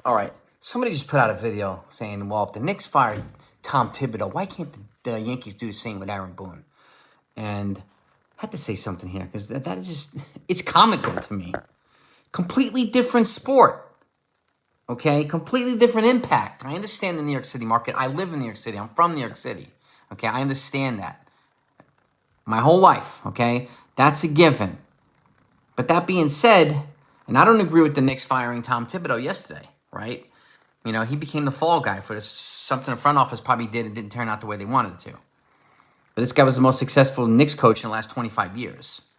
All right. Somebody just put out a video saying, well, if the Knicks fired Tom Thibodeau, why can't the Yankees do the same with Aaron Boone? And I had to say something here because that is just, it's comical to me. Completely different sport. Okay? Completely different impact. I understand the New York City market. I live in New York City. I'm from New York City. Okay? I understand that. My whole life. Okay? That's a given. But that being said, and I don't agree with the Knicks firing Tom Thibodeau yesterday, right? You know, he became the fall guy for this, something the front office probably did and didn't turn out the way they wanted it to. But this guy was the most successful Knicks coach in the last 25 years.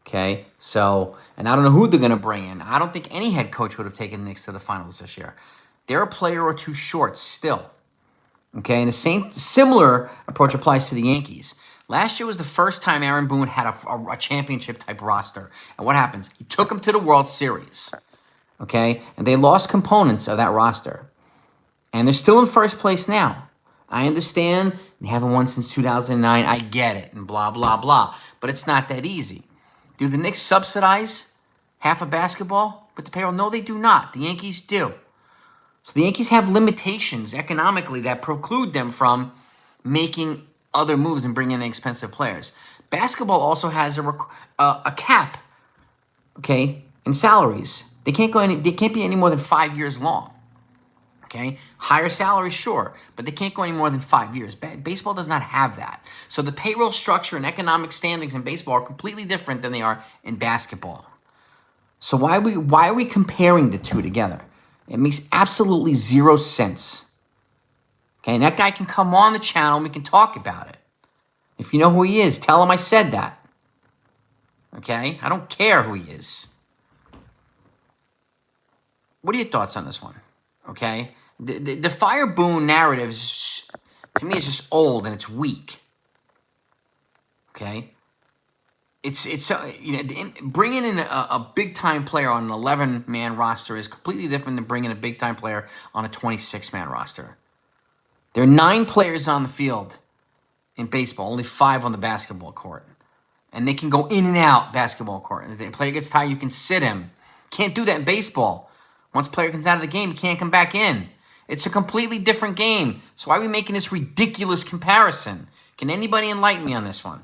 Okay? So, and I don't know who they're going to bring in. I don't think any head coach would have taken the Knicks to the finals this year. They're a player or two short still. Okay? And the similar approach applies to the Yankees. Last year was the first time Aaron Boone had a championship-type roster. And what happens? He took them to the World Series. Okay? And they lost components of that roster. And they're still in first place now. I understand they haven't won since 2009. I get it. And blah, blah, blah. But it's not that easy. Do the Knicks subsidize half of basketball with the payroll? No, they do not. The Yankees do. So the Yankees have limitations economically that preclude them from making other moves and bringing in expensive players. Basketball also has a cap, okay, in salaries. They can't be any more than 5 years long. Okay, higher salaries, sure, but they can't go any more than 5 years. Baseball does not have that. So the payroll structure and economic standings in baseball are completely different than they are in basketball. So why are we comparing the two together? It makes absolutely zero sense. Okay, and that guy can come on the channel and we can talk about it. If you know who he is, tell him I said that. Okay, I don't care who he is. What are your thoughts on this one? Okay, the fire Boone narrative to me is just old and it's weak. Okay, it's bringing in a big time player on an 11-man roster is completely different than bringing a big time player on a 26-man roster. There are 9 players on the field in baseball, only 5 on the basketball court, and they can go in and out basketball court. If the player gets tired, you can sit him. Can't do that in baseball. Once a player comes out of the game, he can't come back in. It's a completely different game. So why are we making this ridiculous comparison? Can anybody enlighten me on this one?